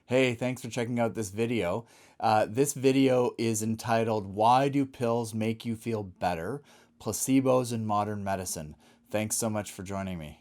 Hey, thanks for checking out this video. This video is entitled, Why Do Pills Make You Feel Better? Placebos in Modern Medicine. Thanks so much for joining me.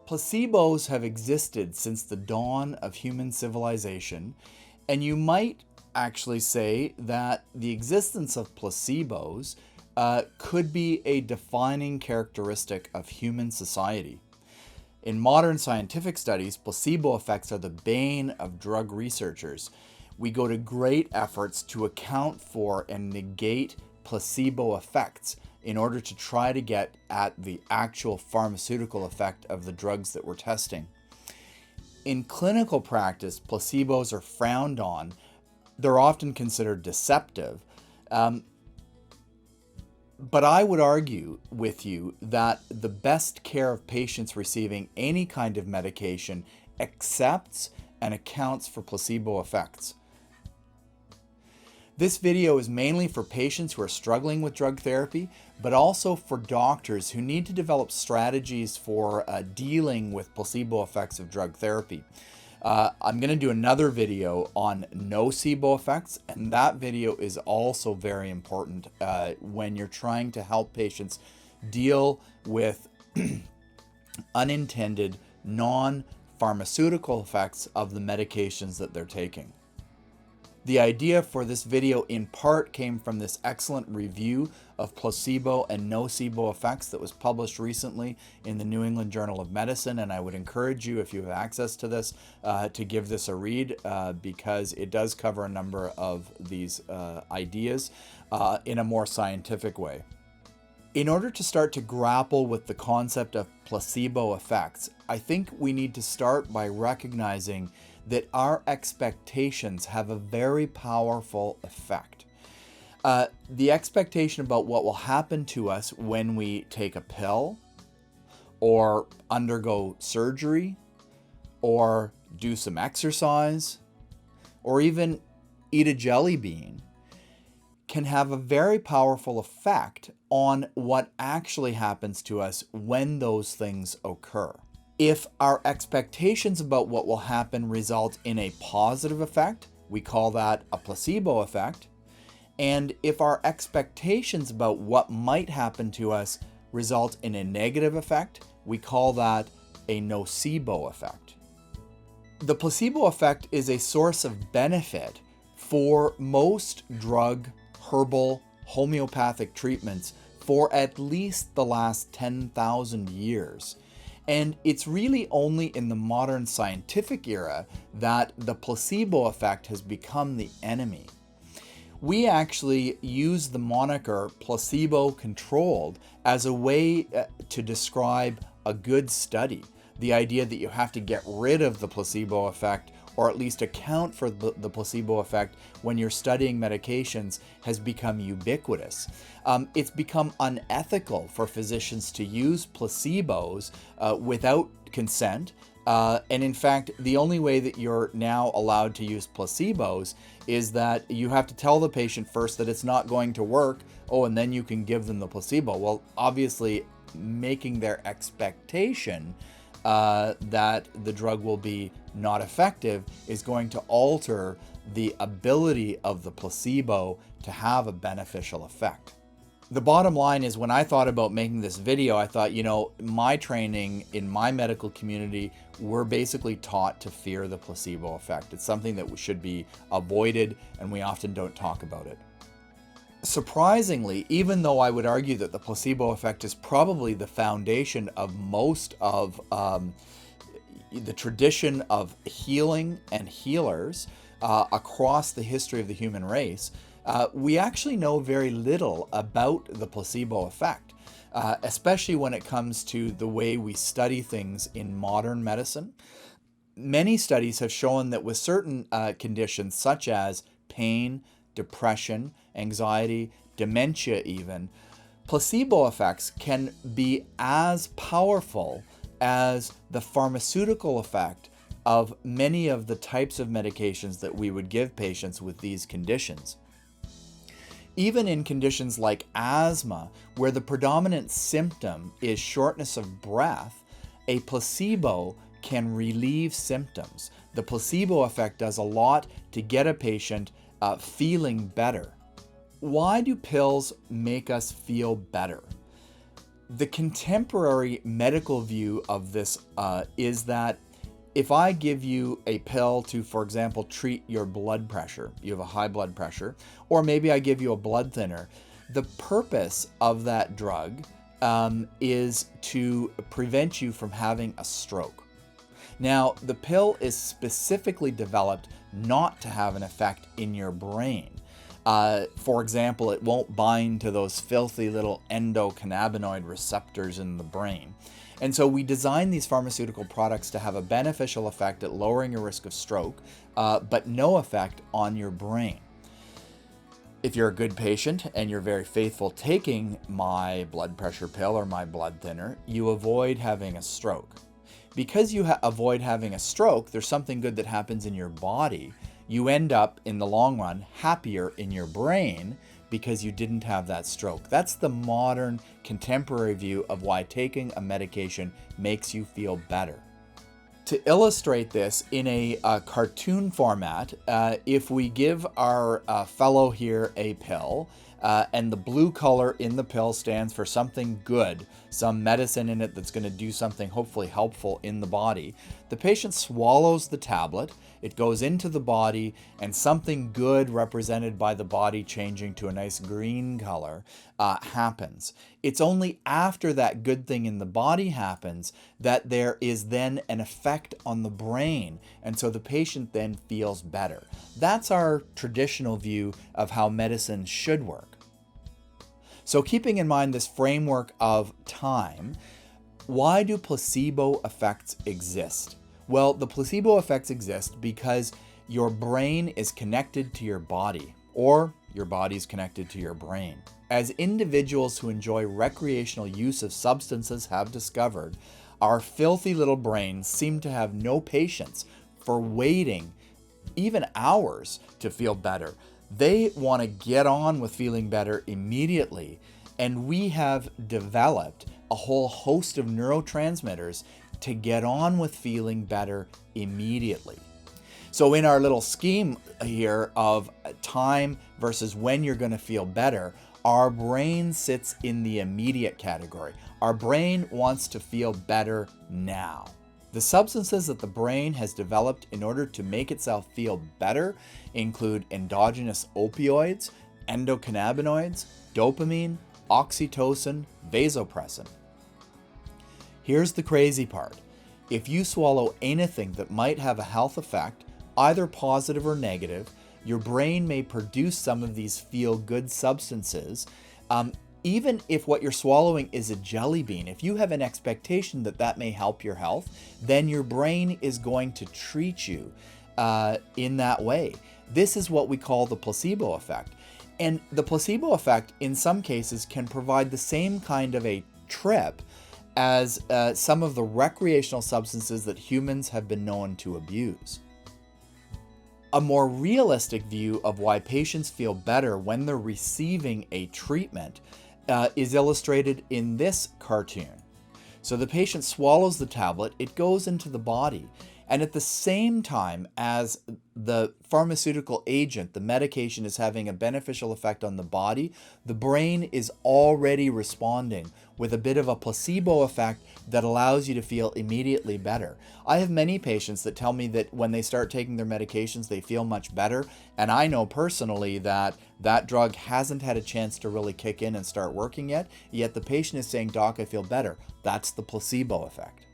Placebos have existed since the dawn of human civilization, and you might actually say that the existence of placebos could be a defining characteristic of human society. In modern scientific studies, placebo effects are the bane of drug researchers. We go to great efforts to account for and negate placebo effects in order to try to get at the actual pharmaceutical effect of the drugs that we're testing. In clinical practice, placebos are frowned on. They're often considered deceptive. But I would argue with you that the best care of patients receiving any kind of medication accepts and accounts for placebo effects. This video is mainly for patients who are struggling with drug therapy, but also for doctors who need to develop strategies for dealing with placebo effects of drug therapy. I'm going to do another video on nocebo effects, and that video is also very important when you're trying to help patients deal with unintended, non-pharmaceutical effects of the medications that they're taking. The idea for this video in part came from this excellent review of placebo and nocebo effects that was published recently in the New England Journal of Medicine, and I would encourage you, if you have access to this, to give this a read because it does cover a number of these ideas in a more scientific way. In order to start to grapple with the concept of placebo effects, I think we need to start by recognizing that our expectations have a very powerful effect. The expectation about what will happen to us when we take a pill, or undergo surgery, or do some exercise, or even eat a jelly bean, can have a very powerful effect on what actually happens to us when those things occur. If our expectations about what will happen result in a positive effect, we call that a placebo effect. And if our expectations about what might happen to us result in a negative effect, we call that a nocebo effect. The placebo effect is a source of benefit for most drug, herbal, homeopathic treatments for at least the last 10,000 years. And it's really only in the modern scientific era that the placebo effect has become the enemy. We actually use the moniker placebo-controlled as a way to describe a good study. The idea that you have to get rid of the placebo effect, or at least account for the placebo effect when you're studying medications, has become ubiquitous. It's become unethical for physicians to use placebos without consent. And in fact, the only way that you're now allowed to use placebos is that you have to tell the patient first that it's not going to work, and then you can give them the placebo. Well, obviously, making their expectation that the drug will be not effective is going to alter the ability of the placebo to have a beneficial effect. The bottom line is, when I thought about making this video, I thought, my training in my medical community, we're basically taught to fear the placebo effect. It's something that should be avoided, and we often don't talk about it. Surprisingly, even though I would argue that the placebo effect is probably the foundation of most of the tradition of healing and healers across the history of the human race, we actually know very little about the placebo effect, especially when it comes to the way we study things in modern medicine. Many studies have shown that with certain conditions such as pain, depression, anxiety, dementia even, placebo effects can be as powerful as the pharmaceutical effect of many of the types of medications that we would give patients with these conditions. Even in conditions like asthma, where the predominant symptom is shortness of breath, a placebo can relieve symptoms. The placebo effect does a lot to get a patient feeling better. Why do pills make us feel better? The contemporary medical view of this is that if I give you a pill to, for example, treat your blood pressure, you have a high blood pressure, or maybe I give you a blood thinner, the purpose of that drug is to prevent you from having a stroke. Now, the pill is specifically developed not to have an effect in your brain. For example, it won't bind to those filthy little endocannabinoid receptors in the brain. And so we design these pharmaceutical products to have a beneficial effect at lowering your risk of stroke, but no effect on your brain. If you're a good patient and you're very faithful taking my blood pressure pill or my blood thinner, you avoid having a stroke. Because you avoid having a stroke, there's something good that happens in your body. You end up, in the long run, happier in your brain because you didn't have that stroke. That's the modern, contemporary view of why taking a medication makes you feel better. To illustrate this in a cartoon format, if we give our fellow here a pill, and the blue color in the pill stands for something good, some medicine in it that's going to do something hopefully helpful in the body. The patient swallows the tablet, it goes into the body, and something good represented by the body changing to a nice green color happens. It's only after that good thing in the body happens that there is then an effect on the brain, and so the patient then feels better. That's our traditional view of how medicine should work. So keeping in mind this framework of time, why do placebo effects exist? Well, the placebo effects exist because your brain is connected to your body, or your body is connected to your brain. As individuals who enjoy recreational use of substances have discovered, our filthy little brains seem to have no patience for waiting even hours to feel better. They want to get on with feeling better immediately, and we have developed a whole host of neurotransmitters to get on with feeling better immediately. So in our little scheme here of time versus when you're going to feel better, our brain sits in the immediate category. Our brain wants to feel better now. The substances that the brain has developed in order to make itself feel better include endogenous opioids, endocannabinoids, dopamine, oxytocin, vasopressin. Here's the crazy part. If you swallow anything that might have a health effect, either positive or negative, your brain may produce some of these feel-good substances. Even if what you're swallowing is a jelly bean, if you have an expectation that that may help your health, then your brain is going to treat you in that way. This is what we call the placebo effect. And the placebo effect, in some cases, can provide the same kind of a trip as some of the recreational substances that humans have been known to abuse. A more realistic view of why patients feel better when they're receiving a treatment is illustrated in this cartoon. So the patient swallows the tablet, it goes into the body, and at the same time as the pharmaceutical agent, the medication, is having a beneficial effect on the body, the brain is already responding with a bit of a placebo effect that allows you to feel immediately better. I have many patients that tell me that when they start taking their medications, they feel much better. And I know personally that that drug hasn't had a chance to really kick in and start working yet the patient is saying, "Doc, I feel better." That's the placebo effect.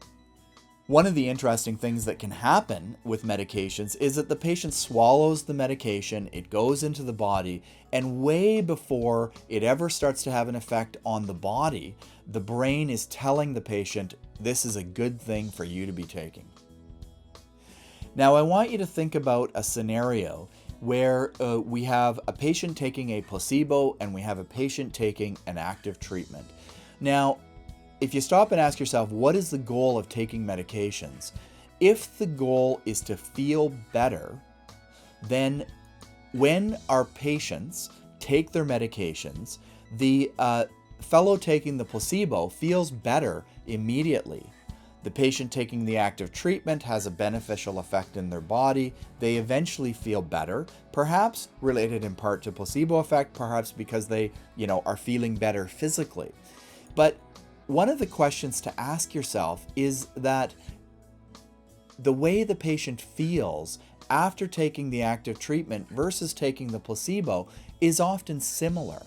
One of the interesting things that can happen with medications is that the patient swallows the medication, it goes into the body, and way before it ever starts to have an effect on the body, the brain is telling the patient, this is a good thing for you to be taking. Now, I want you to think about a scenario where we have a patient taking a placebo and we have a patient taking an active treatment. Now, if you stop and ask yourself, what is the goal of taking medications? If the goal is to feel better, then when our patients take their medications, the fellow taking the placebo feels better immediately. The patient taking the active treatment has a beneficial effect in their body. They eventually feel better, perhaps related in part to placebo effect, perhaps because they, are feeling better physically. But one of the questions to ask yourself is that the way the patient feels after taking the active treatment versus taking the placebo is often similar.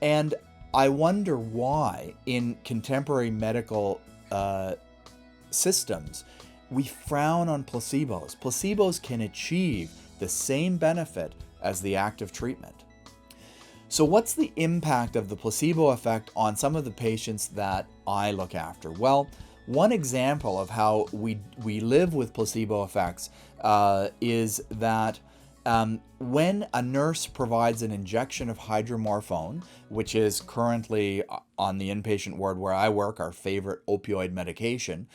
And I wonder why in contemporary medical systems we frown on placebos. Placebos can achieve the same benefit as the active treatment. So what's the impact of the placebo effect on some of the patients that I look after? Well, one example of how we live with placebo effects is that when a nurse provides an injection of hydromorphone, which is currently on the inpatient ward where I work, our favorite opioid medication,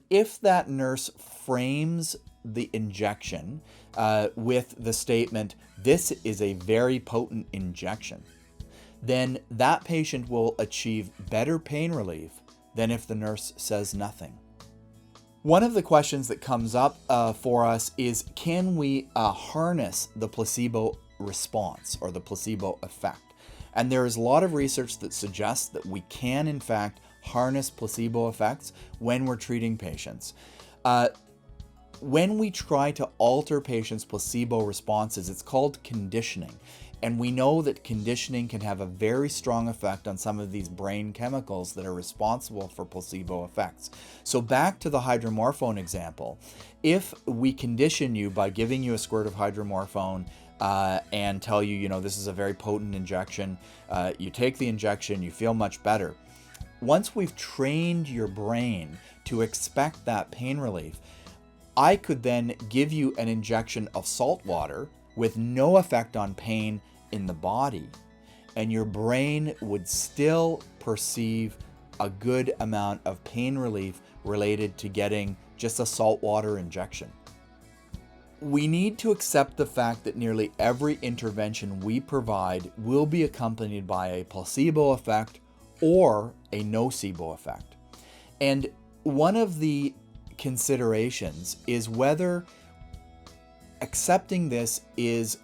if that nurse frames the injection with the statement, "This is a very potent injection," then that patient will achieve better pain relief than if the nurse says nothing. One of the questions that comes up for us is, can we harness the placebo response or the placebo effect? And there is a lot of research that suggests that we can, in fact, harness placebo effects when we're treating patients. When we try to alter patients' placebo responses, it's called conditioning. And we know that conditioning can have a very strong effect on some of these brain chemicals that are responsible for placebo effects. So back to the hydromorphone example, if we condition you by giving you a squirt of hydromorphone and tell you, this is a very potent injection, you take the injection, you feel much better. Once we've trained your brain to expect that pain relief, I could then give you an injection of salt water with no effect on pain in the body, and your brain would still perceive a good amount of pain relief related to getting just a saltwater injection. We need to accept the fact that nearly every intervention we provide will be accompanied by a placebo effect or a nocebo effect. And one of the considerations is whether accepting this is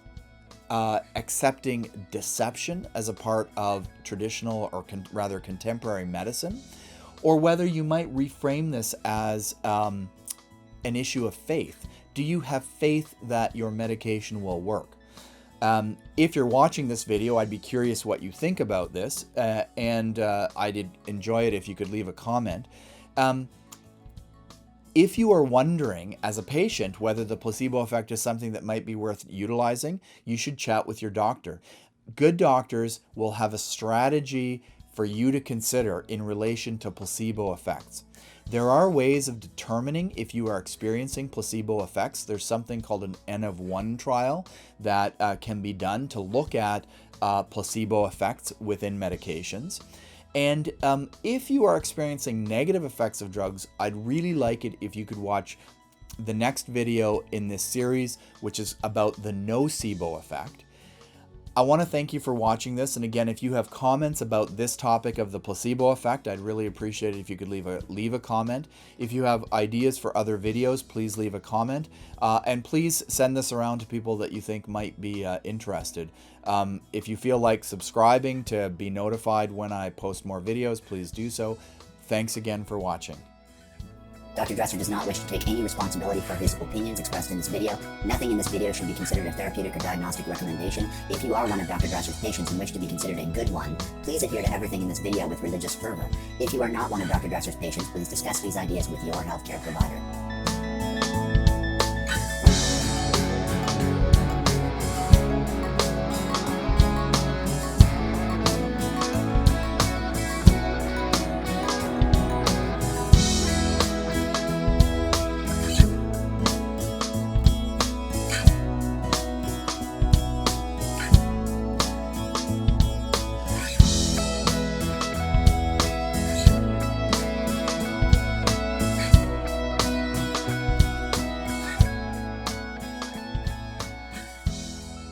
accepting deception as a part of traditional or rather contemporary medicine, or whether you might reframe this as an issue of faith. Do you have faith that your medication will work? If you're watching this video, I'd be curious what you think about this, and I'd enjoy it if you could leave a comment. If you are wondering as a patient whether the placebo effect is something that might be worth utilizing, you should chat with your doctor. Good doctors will have a strategy for you to consider in relation to placebo effects. There are ways of determining if you are experiencing placebo effects. There's something called an N of 1 trial that can be done to look at placebo effects within medications. And if you are experiencing negative effects of drugs, I'd really like it if you could watch the next video in this series, which is about the nocebo effect. I want to thank you for watching this. And again, if you have comments about this topic of the placebo effect, I'd really appreciate it if you could leave a comment. If you have ideas for other videos, please leave a comment. And please send this around to people that you think might be interested. If you feel like subscribing to be notified when I post more videos, please do so. Thanks again for watching. Dr. Dresser does not wish to take any responsibility for his opinions expressed in this video. Nothing in this video should be considered a therapeutic or diagnostic recommendation. If you are one of Dr. Dresser's patients and wish to be considered a good one, please adhere to everything in this video with religious fervor. If you are not one of Dr. Dresser's patients, please discuss these ideas with your healthcare provider.